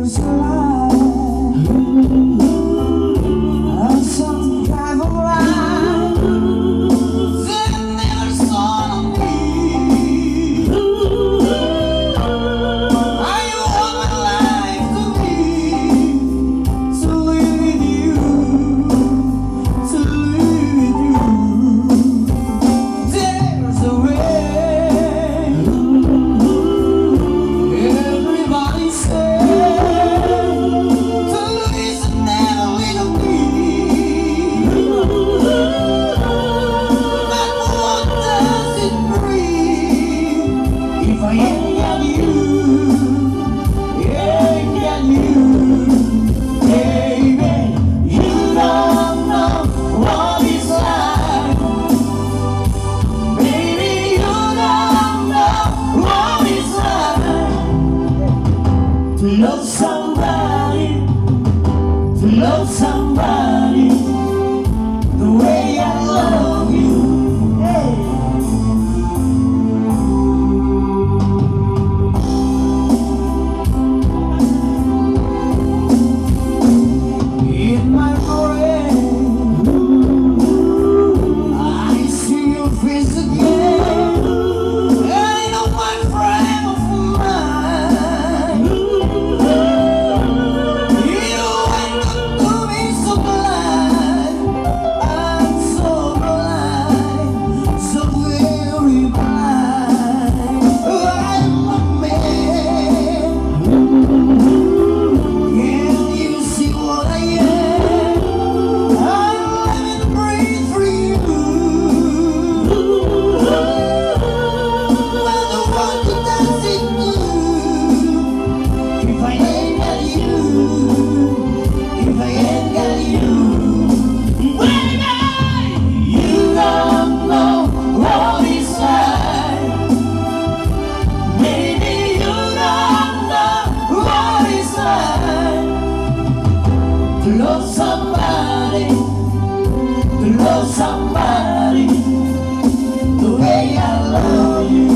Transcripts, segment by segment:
there's a light, some kind of light that never shone on me. I want my life to be to live with you, to live with you. There's a way. Everybody say to lose and never leave me. But what does it bring if I ain't got you? Ain't got you, baby. You don't know what it's like. Baby, you don't know what it's like to love somebody, to love somebody the way I love you. Hey. In my brain, I see your face again. I know my frame of mind. You went to me so blind. I'm so blind, so very blind. I'm a man. Can you see what I am? I'm living to breathe for you. Well, the one who doesn't do if I ain't got you, if I ain't got you. Baby, you don't know what it's like. Baby, you don't know what it's like to love somebody, to love somebody the way I love you.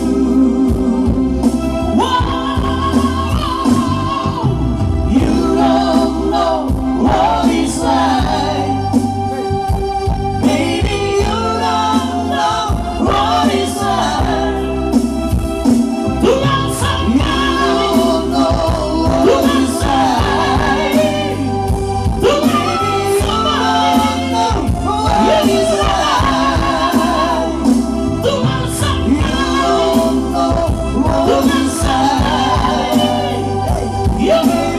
Whoa! You don't know what it's like. Baby, you don't know what it's like to love somebody. You don't know what it's like. Baby, you don't know what it's like to love somebody. You don't know what it's like. You don't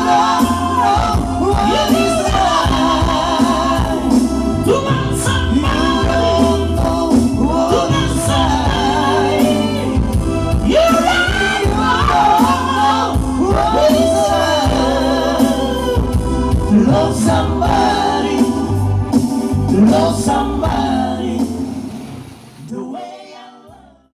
know what it's like to love somebody. You don't know what it's like to love somebody, to love